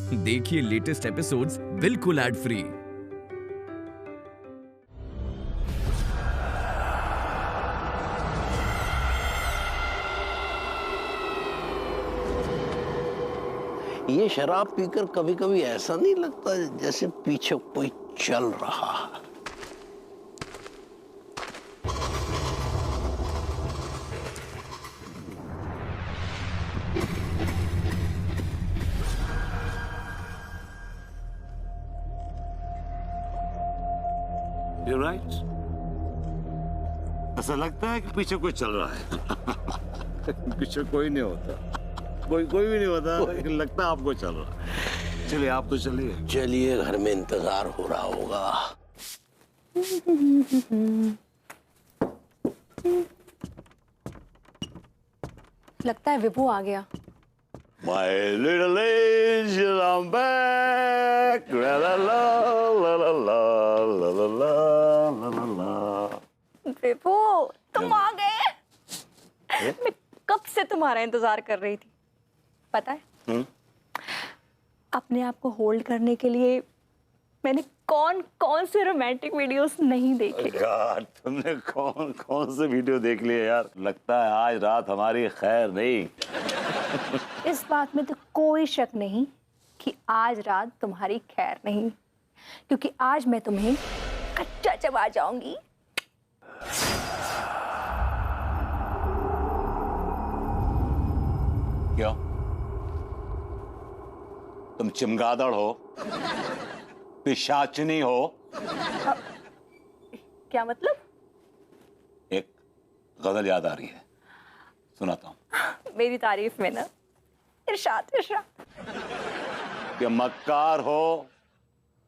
देखिए latest episodes बिल्कुल ad free. ये शराब पीकर कभी कभी ऐसा नहीं लगता जैसे पीछे कोई चल रहा है। You're right. ऐसा लगता है कि पीछे कोई चल रहा है। पीछे कोई नहीं होता, कोई भी नहीं होता, लेकिन लगता है आपको चल रहा है। चलिए आप तो चलिए। चलिए, घर में इंतजार हो रहा होगा। लगता है विभू आ गया। My little angel, I'm back. La la la la la la la la la la la. विभू, तुम आ गए। मैं कब से तुम्हारा इंतजार कर रही थी, पता है? अपने आप को होल्ड करने के लिए मैंने कौन कौन से रोमांटिक वीडियोस नहीं देखे। यार तुमने कौन कौन से वीडियो देख लिए यार? लगता है आज रात हमारी खैर नहीं। इस बात में तो कोई शक नहीं कि आज रात तुम्हारी खैर नहीं, क्योंकि आज मैं तुम्हें कच्चा चबा जाऊंगी। क्यों? तुम चमगादड़ हो, पिशाचनी हो? क्या मतलब? एक गजल याद आ रही है, सुनाता हूं। मेरी तारीफ में ना इरशाद इरशाद। कि मक्कार हो,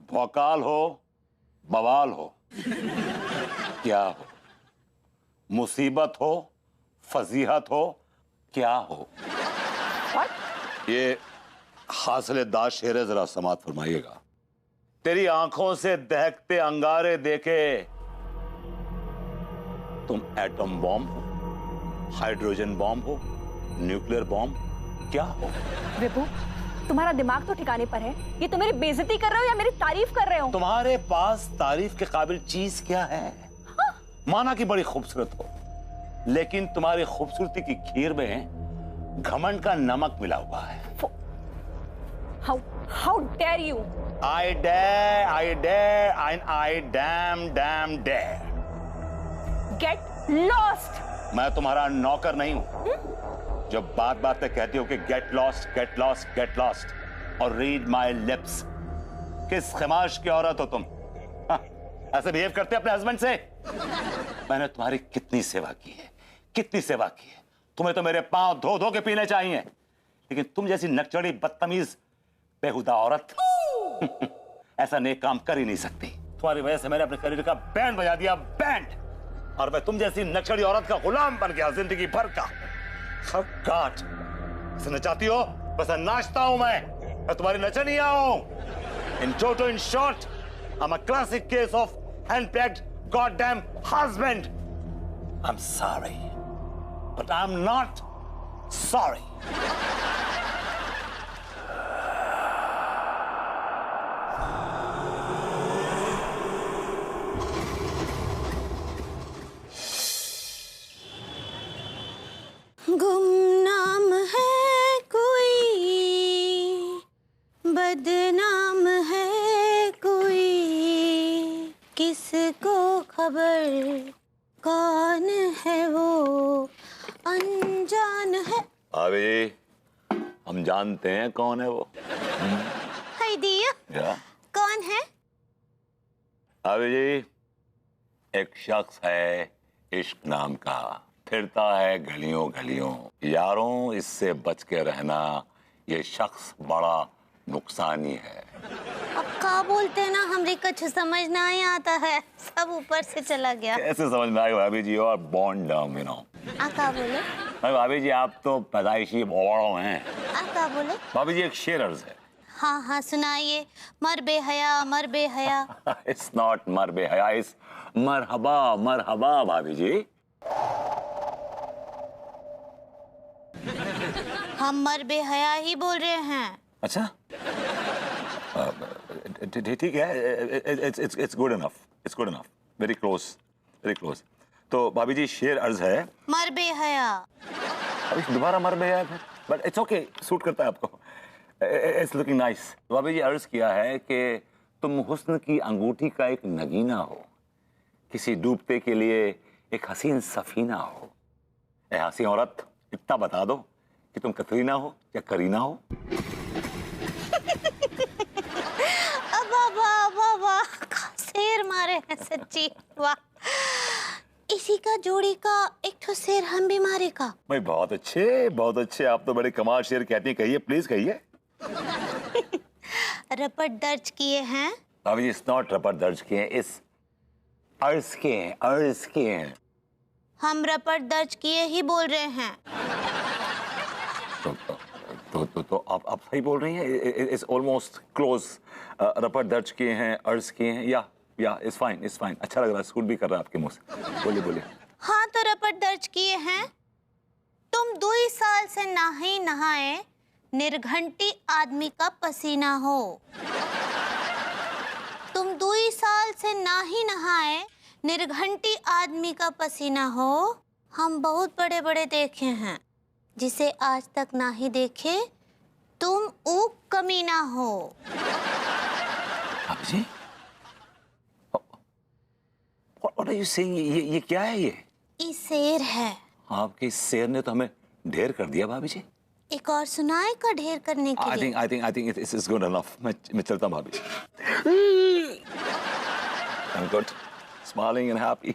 भौकाल हो, बवाल हो, क्या हो? मुसीबत हो, फजीहत हो, क्या हो? ये हासिलेदार शेर है, जरा समात फरमाइएगा। तेरी आंखों से दहकते अंगारे देखे तुम एटम बॉम्ब हो, हाइड्रोजन बॉम्ब हो, न्यूक्लियर बॉम्ब, क्या हो? विभू, तुम्हारा दिमाग तो ठिकाने पर है। ये तो मेरी बेइज्जती कर रहे हो या मेरी तारीफ कर रहे हो? तुम्हारे पास तारीफ के काबिल चीज क्या है? हाँ? माना कि बड़ी खूबसूरत हो, लेकिन तुम्हारी खूबसूरती की खीर में घमंड का नमक मिला हुआ है। How dare you? I dare, and I damn dare. Get lost. मैं तुम्हारा नौकर नहीं हूं जो बात बात पे कहती हो कि गेट लॉस्ट और रीड माई लिप्स। किस खमाश की औरत हो तुम? हाँ, ऐसे बिहेव करते अपने हस्बैंड से? मैंने तुम्हारी कितनी सेवा की है, कितनी सेवा की है। तुम्हें तो मेरे पांव धो धो के पीने चाहिए, लेकिन तुम जैसी नकचड़ी बदतमीज बेहुदा औरत ऐसा नेक काम कर ही नहीं सकती। तुम्हारी वजह से मैंने अपने करियर का बैंड बजा दिया, बैंड। और मैं तुम जैसी नक्शड़ी औरत का गुलाम बन गया जिंदगी भर का। काट नचाती हो, बस नाचता हूं मैं तुम्हारी नचनिया हूं। In short, I'm a classic case of hand-packed goddamn husband. I'm sorry, but I'm not sorry. गुमनाम है कोई, बदनाम है कोई, किसको खबर कौन है वो, अनजान है। अभी हम जानते हैं कौन है वो। हाय दिया, क्या? कौन है? अभी जी, एक शख्स है इश्क नाम का, फिरता है गलियों गलियों। यारों, इससे बच के रहना, ये शख्स बड़ा नुकसानी है। अक्का बोलते ना, हमरे कुछ समझ ना ही आता है, सब ऊपर से चला गया। कैसे समझ में आई भाभी जी? और बॉन्ड डाउन, यू नो। अक्का बोले? भाभी जी, आप तो पैदाइशी भोड़ो हैं। अक्का बोले? भाभी जी, एक शेर अर्ज है। हाँ हाँ सुनाइए। मर बेहया, मर बेहया। इट्स नॉट मर बेहया, इट्स मरहबा मरहबा भाभी जी। हम मर बेहया ही बोल रहे हैं। अच्छा, ठीक है, it's good enough, it's good enough, very close, very close. तो भाभी जी शेर अर्ज है। मर बे हया। अभी दोबारा मर गया फिर, बट इट्स ओके, सूट करता है आपको, इट्स लुकिंग नाइस। भाभी जी अर्ज किया है कि तुम हुस्न की अंगूठी का एक नगीना हो, किसी डूबते के लिए एक हसीन सफीना हो। ए हसीन औरत, इतना बता दो कि तुम कतरीना हो या करीना हो। वाह, शेर मारे हैं सच्ची, वाह। इसी का जोड़ी का एक तो शेर हम भी मारे का। भाई बहुत अच्छे, बहुत अच्छे, आप तो बड़े कमाल शेर कहती हैं, कहिए प्लीज कहिए। रपट दर्ज किए हैं। भाभी जी इट्स नॉट रपट दर्ज किए हैं, इस अर्ज के हैं, अर्ज के हैं। हम रपट दर्ज किए ही बोल रहे हैं। तो आप सही बोल रही हैं, इट्स ऑलमोस्ट क्लोज। रपट दर्ज किए हैं, अर्ज किए हैं, या इट्स फाइन, इट्स फाइन, अच्छा लग रहा है, सूट भी कर रहा है आपके मुंह से। बोलिए बोलिए। हाँ तो रपट दर्ज किए हैं। तुम 2 साल से नहाए नहाए निर्घंटी आदमी का पसीना हो। तुम 2 साल से नाही नहाए निर्घंटी आदमी का पसीना हो। हम बहुत बड़े बड़े देखे हैं, जिसे आज तक ना ही देखे तुम ऊक कमीना हो। भाभी जी What are you saying? ये क्या है ये? ये शेर है। आपके इस शेर ने तो हमें ढेर कर दिया भाभी जी। एक और सुनाए का ढेर करने के लिए। I think it's good enough. मैं चलता हूँ भाभी जी। I'm good, smiling and happy.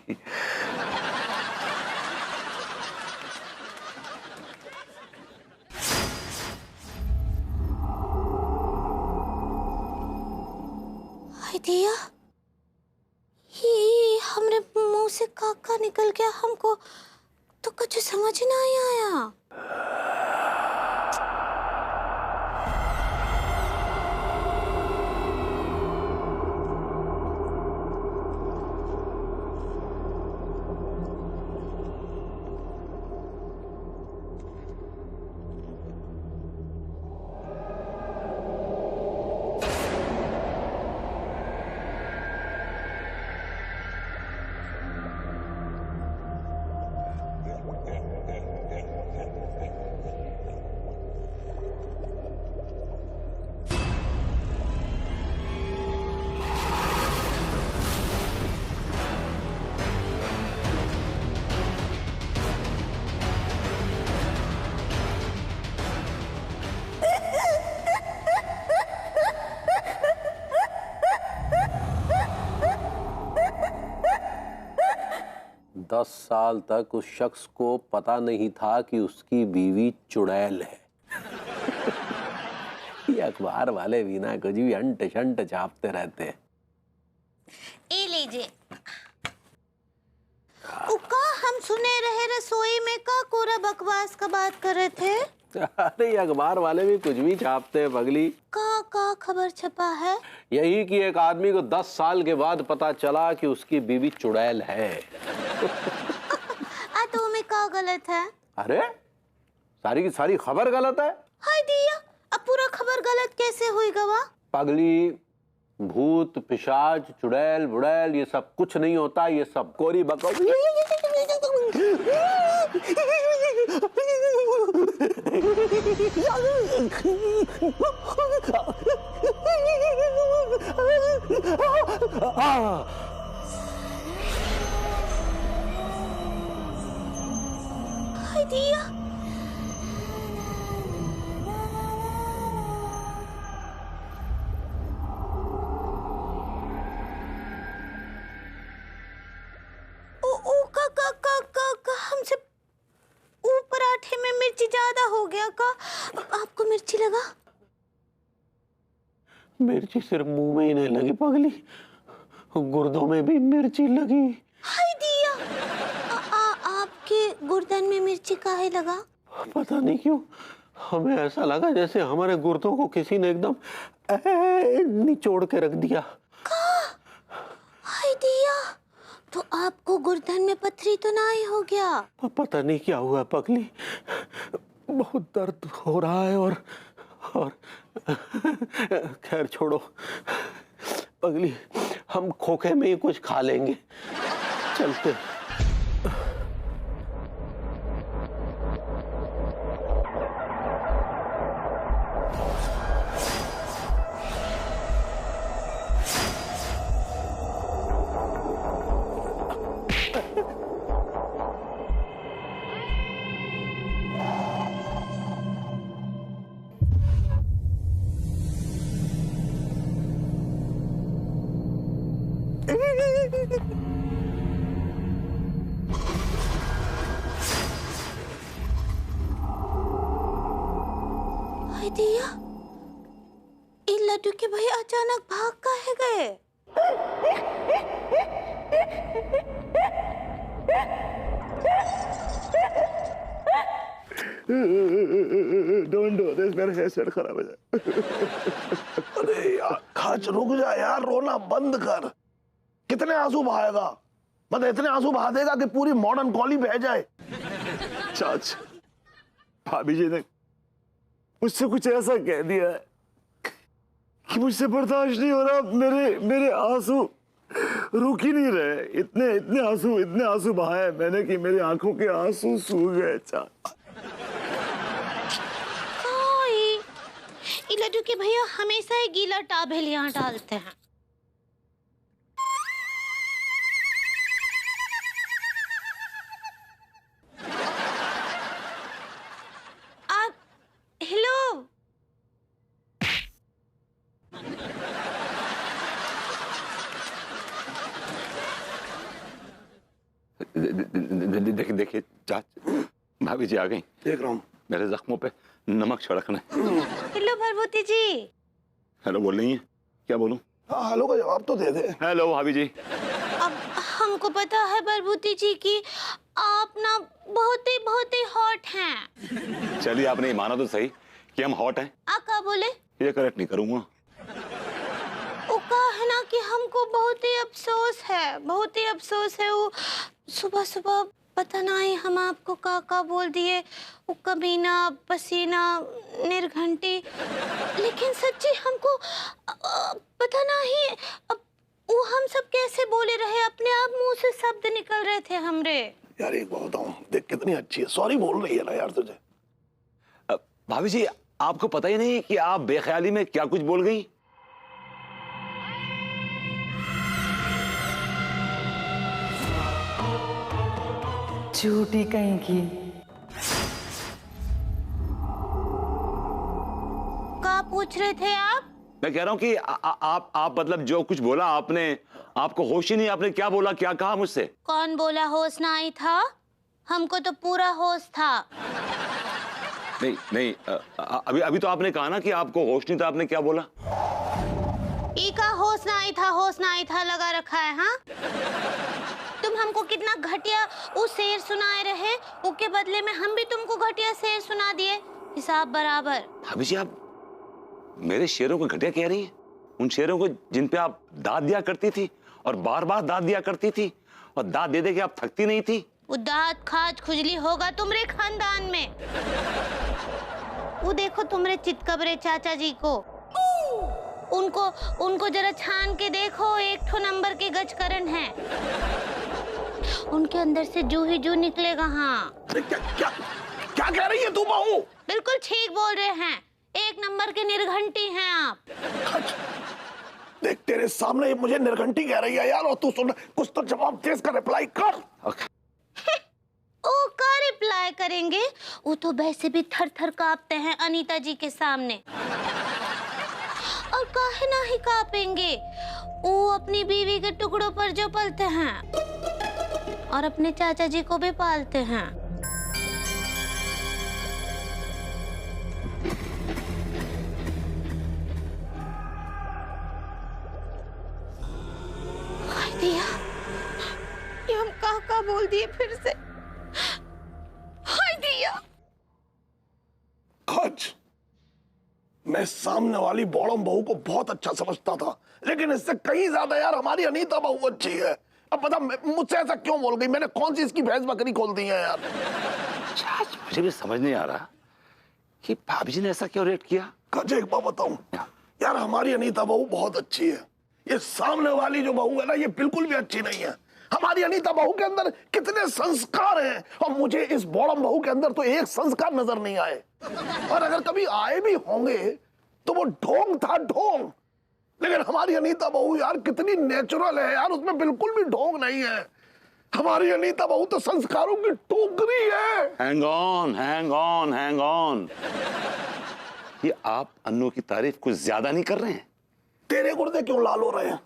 हाय दिया, ये हमरे मुंह से काका निकल गया, हमको तो कुछ समझ ना आया। दस साल तक उस शख्स को पता नहीं था कि उसकी बीवी चुड़ैल है। ये अखबार वाले भी ना कुछ भी अंट शंट छापते रहते हैं। ए लीजिए। उका हम सुने रहे रसोई में का कोरा बकवास का बात कर रहे थे। अरे ये अखबार वाले भी कुछ भी छापते हैं पगली। का खबर छपा है? यही कि एक आदमी को 10 साल के बाद पता चला कि उसकी बीवी चुड़ैल है। तो में का गलत है? अरे सारी की सारी खबर गलत है। हाय दिया, अब पूरा खबर गलत कैसे हुई गवा? पगली, भूत पिशाच चुड़ैल बुड़ैल ये सब कुछ नहीं होता, ये सब कोरी बकवास। हाय दिया, हमसे पराठे में मिर्ची ज्यादा हो गया का? आपको मिर्ची लगा? मिर्ची सिर्फ मुंह में ही नहीं लगी पगली, गुर्दों में भी मिर्ची लगी। हाय दिया, आपके गुर्दन में मिर्ची काहे लगा? पता नहीं क्यों हमें ऐसा लगा जैसे हमारे गुर्दों को किसी ने एकदम निचोड़ के रख दिया। हाय दिया, तो आपको गुर्दन में पथरी तो ना ही हो गया? पता नहीं क्या हुआ पगली, बहुत दर्द हो रहा है और और खैर छोड़ो पगली, हम खोखे में ही कुछ खा लेंगे, चलते। दिया, इन लड्डू के भैया अचानक भाग काहे गए? Don't do this, मेरा हेयर सेट खराब हो जाए। अरे यार खाच, रुक जा यार, रोना बंद कर। कितने आंसू बहाएगा? मतलब इतने आंसू बहा देगा कि पूरी मॉडर्न कॉली बह जाए। चाच, भाभी जी ने मुझसे कुछ ऐसा कह दिया है कि मुझसे बर्दाश्त नहीं हो रहा। मेरे आंसू रुक ही नहीं रहे। इतने आंसू बहाए मैंने कि मेरी आंखों के आंसू सूख गए। लड्डू के भैया हमेशा ही गीला टाबेल यहाँ डालते हैं। आप हेलो, देखिए चाच, भाभी जी आ गई। देख रहा हूँ। मेरे जख्मों पे नमक छिड़कना है। हेलो भरभूति जी। हेलो बोल रही है, क्या बोलूं? हाँ हेलो का जवाब तो दे दे। हेलो भाभी जी। अब हमको पता है भरभूति जी की आप ना बहुत ही हॉट हैं। चलिए आपने ये माना तो सही कि हम हॉट हैं। आप क्या बोले? ये करेक्ट नहीं करूंगा। वो कहा है ना कि हमको बहुत ही अफसोस है। वो सुबह सुबह पता नहीं हम आपको का बोल दिए, वो कमीना, पसीना, निर्घंटी। लेकिन सच्ची हमको पता नहीं वो हम सब कैसे बोले रहे, अपने आप मुंह से शब्द निकल रहे थे हमरे। यार एक बात बताऊं, देख कितनी अच्छी है, सॉरी बोल रही है ना यार तुझे। भाभी जी आपको पता ही नहीं कि आप बेख्याली में क्या कुछ बोल गई। झूठी कहीं की। क्या पूछ रहे थे आप? मैं कह रहा हूं कि आप मतलब जो कुछ बोला आपने, आपको होश ही नहीं, आपने क्या बोला, क्या कहा मुझसे? कौन बोला होश ना आई था? हमको तो पूरा होश था। नहीं अभी तो आपने कहा ना कि आपको होश नहीं था। आपने क्या बोला? ई का होश ना आई था लगा रखा है। हाँ, तुम हमको कितना घटिया वो शेर सुनाए रहे, उसके बदले में हम भी तुमको घटिया शेर सुना दिए, हिसाब बराबर। भाभी जी आप मेरे शेरों को घटिया कह रही हैं? उन शेरों को जिन पे आप दाद दिया करती थी और बार बार दाद दिया करती थी, और दाद दे दे के आप थकती नहीं थी। वो दाद खाज खुजली होगा तुम्हारे खानदान में। वो देखो तुम्हारे चितकबरे चाचा जी को, उनको जरा छान के देखो, एक ठो नंबर के गजकरण है। उनके अंदर से जू ही जू निकलेगा। हाँ क्या कह रही है तू बहू? बिल्कुल ठीक बोल रहे हैं, एक नंबर के निर्घंटी हैं आप। देख तेरे सामने मुझे निर्घंटी कह रही है यार, और तू सुन, कुछ तो जवाब दे, इसका रिप्लाई कर। ओ का रिप्लाई करेंगे? वो तो वैसे भी थर थर कांपते हैं अनीता जी के सामने, और काहे ना ही कांपेंगे। वो अपनी बीवी के टुकड़ों पर जो पलते हैं और अपने चाचा जी को भी पालते हैं। दिया, ये हम का बोल दिए फिर से। हाय दिया, आज मैं सामने वाली बॉडम बहू को बहुत अच्छा समझता था, लेकिन इससे कहीं ज्यादा यार हमारी अनीता बहू अच्छी है। अब पता मुझसे ऐसा क्यों बोल गई? मैंने कौन सी इसकी भैंस बकरी खोल दी है यार? मुझे भी समझ नहीं आ रहा कि भाभी जी ने ऐसा क्यों रेट किया? काचे एक बात बताऊं यार, हमारी अनीता बहू बहुत अच्छी है। ये सामने वाली जो बहू है ना, ये बिल्कुल भी अच्छी नहीं है। हमारी अनीता बहू के अंदर कितने संस्कार हैं, और मुझे इस बॉडम बहू के अंदर तो एक संस्कार नजर नहीं आए। और अगर कभी आए भी होंगे तो वो ढोंग था, ढोंग। लेकिन हमारी अनीता बहू यार कितनी नेचुरल है यार, उसमें बिल्कुल भी ढोंग नहीं है। हमारी अनीता बहू तो संस्कारों की टोकरी है। Hang on, hang on, hang on. ये आप अन्नू की तारीफ कुछ ज्यादा नहीं कर रहे हैं? तेरे गुर्दे क्यों लाल हो रहे हैं?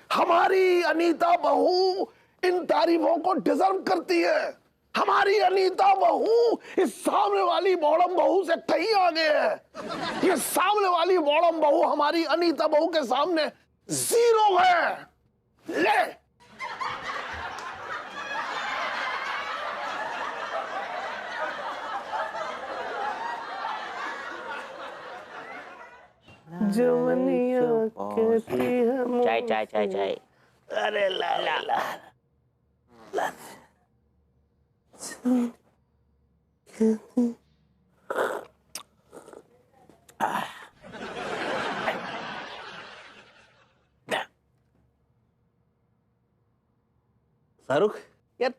हमारी अनीता बहू इन तारीफों को डिजर्व करती है। हमारी अनीता बहू इस सामने वाली बॉडम बहू से कहीं आगे है। ये सामने वाली बॉडम बहू हमारी अनीता बहू के सामने जीरो है। ले जवनिया कहती है। चाय चाय चाय चाय। अरे ला ला ला ला। शाहरुख यार,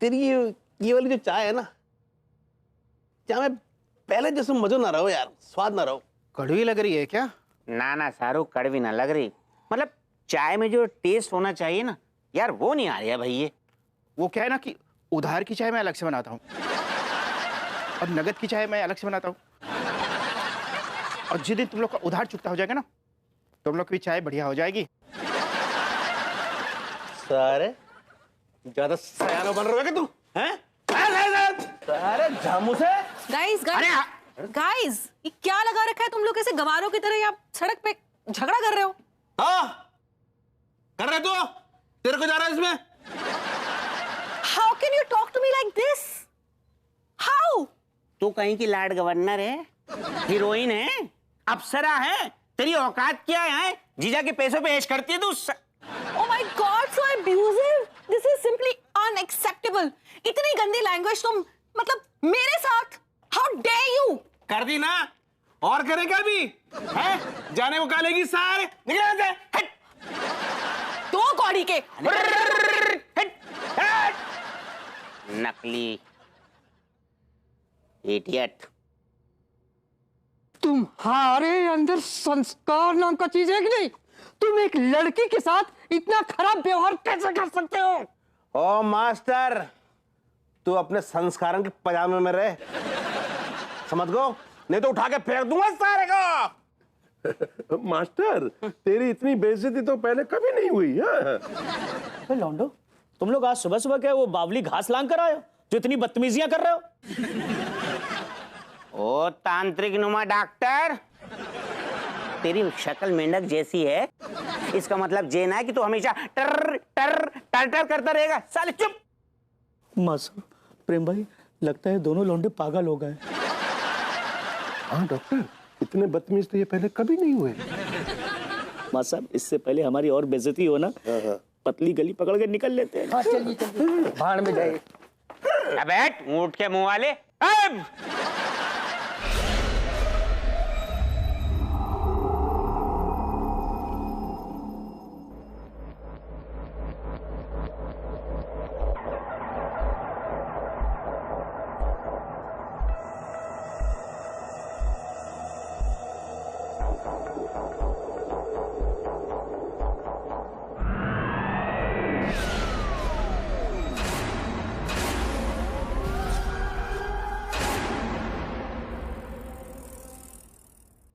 तेरी ये वाली जो चाय है ना, चाय में पहले जैसे मजा ना रहो यार, स्वाद ना रहो। कड़वी लग रही है क्या? ना ना शाहरुख, कड़वी ना लग रही। मतलब चाय में जो टेस्ट होना चाहिए ना यार, वो नहीं आ रहा है भाई। ये वो क्या है ना कि उधार की चाय मैं अलग से बनाता हूँ और नगद की चाय मैं अलग से बनाता हूँ। और जिस दिन तुम लोग का उधार चुकता हो जाएगा ना, तुम लोग की चाय बढ़िया हो जाएगी। सारे ज्यादा सयाना बन रहे हो क्या तुम? हैं? सारे झामू से गाइस गाइस, ये क्या लगा रखा है तुम लोग ऐसे गवारों की तरह? आप सड़क पे झगड़ा कर रहे हो? हाँ कर रहे तो तेरे को जा रहा है इसमें। How can you talk to me like this? How? तू कहीं की लाड गवर्नर है, हीरोइन है, अप्सरा है? तेरी औकात क्या है? जीजा के पैसों पे ऐश करती है तू। Oh my God, so abusive! This is simply unacceptable. इतनी गंदी लैंग्वेज तुम, मतलब मेरे साथ? How dare you? कर दी ना, और करेगा भी है? जाने को कालेगी सारे, निकल यहाँ से, हट। दो कौड़ी के हट, हट। नकली इडियट। तुम्हारे अंदर संस्कार नाम का चीज है कि नहीं? तुम एक लड़की के साथ इतना खराब व्यवहार कैसे कर सकते हो? ओ मास्टर, तू अपने संस्कारों के पजामे में रहे, समझ गो, नहीं तो उठा के फेंक दूंगा सारे को। मास्टर, तेरी इतनी बेइज्जती तो पहले कभी नहीं हुई है। अबे लौंडो, तुम लोग आज सुबह सुबह क्या वो बावली घास लांग कर आए हो जो इतनी बदतमीजियां कर रहे हो? ओ तांत्रिक नुमा डॉक्टर, तेरी शक्ल मेंढक जैसी है, इसका मतलब ये ना है कि तू हमेशा टर टर टर टर करता रहेगा। साले चुप। मासूम प्रेम भाई, लगता है दोनों लौंडे पागल हो गए। हाँ डॉक्टर, इतने बदतमीज तो ये पहले कभी नहीं हुए। मां साहब, इससे पहले हमारी और बेइज्जती हो ना, पतली गली पकड़ के निकल लेते हैं। चलिए भाड़ में जाइए। अबे ऊंट के मुंह वाले, अब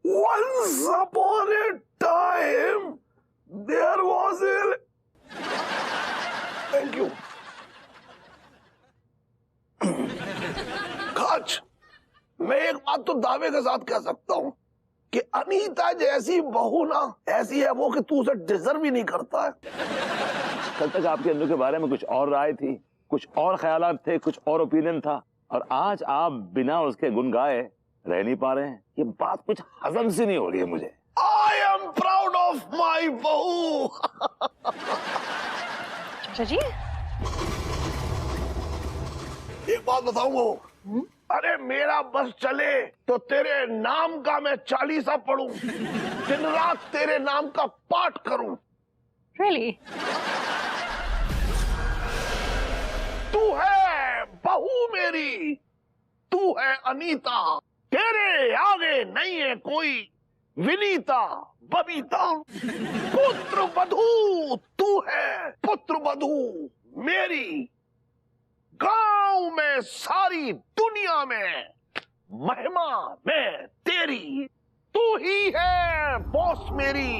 Once upon a time, there was a... Thank you. काच, मैं एक बात तो दावे के साथ कह सकता हूँ कि अनीता जैसी बहू ना ऐसी है वो कि तू उसे डिजर्व ही नहीं करता है। कल तक आपके अन्नू के बारे में कुछ और राय थी, कुछ और ख्यालात थे, कुछ और ओपिनियन था, और आज आप बिना उसके गुण गाए रह नहीं पा रहे हैं। ये बात कुछ हजम सी नहीं हो रही है मुझे। I am proud of my बहू। चाचा जी, एक बात बताऊं, वो अरे मेरा बस चले तो तेरे नाम का मैं 40 पढ़ूं, दिन रात तेरे नाम का पाठ करूं। Really? तू है बहू मेरी, तू है अनीता, तेरे आगे नहीं है कोई विनीता बबीता। पुत्र वधू तू है, पुत्र वधू मेरी, गांव में सारी दुनिया में महिमा में तेरी। तू ही है बॉस मेरी,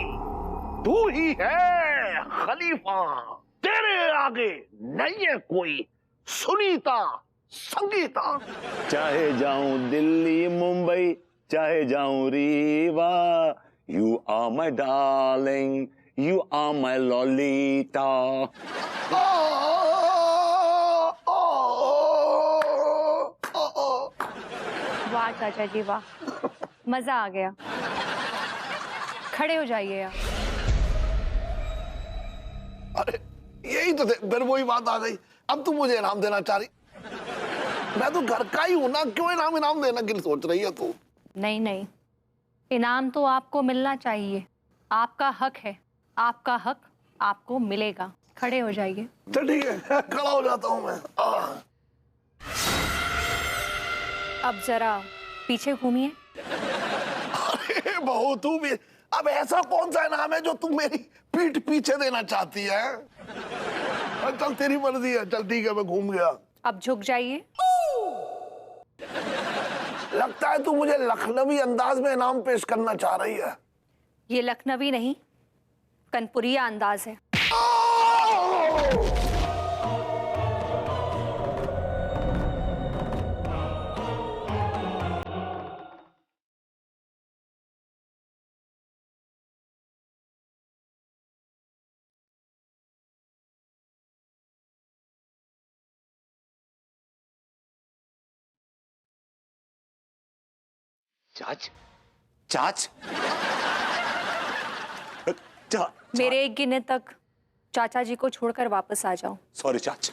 तू ही है खलीफा, तेरे आगे नहीं है कोई सुनीता संगीता। चाहे जाऊं दिल्ली मुंबई, चाहे जाऊं Rewa, you are my darling, you are my Lolita. वाह चाचा जी वाह, मजा आ गया। खड़े हो जाइए आप। अरे यही तो थे, फिर वही बात आ गई। अब तू मुझे इनाम देना चाह रही? मैं तो घर का ही हूं ना, क्यों इनाम देना के लिए सोच रही है तू? नहीं नहीं, इनाम तो आपको मिलना चाहिए, आपका हक है, आपका हक आपको मिलेगा। खड़े हो जाइए। चल ठीक है, खड़ा हो जाता हूं मैं। अब जरा पीछे घूमिए। अरे बहू तू भी, अब ऐसा कौन सा इनाम है जो तू मेरी पीठ पीछे देना चाहती है? चल तेरी मर्जी है, चल ठीक है मैं घूम गया। अब झुक जाइए। लगता है तू मुझे लखनवी अंदाज में इनाम पेश करना चाह रही है। ये लखनवी नहीं, कनपुरिया अंदाज है। चाच, चाच, मेरे एक गिने तक चाचा जी को छोड़कर वापस आ जाओ। सॉरी चाच।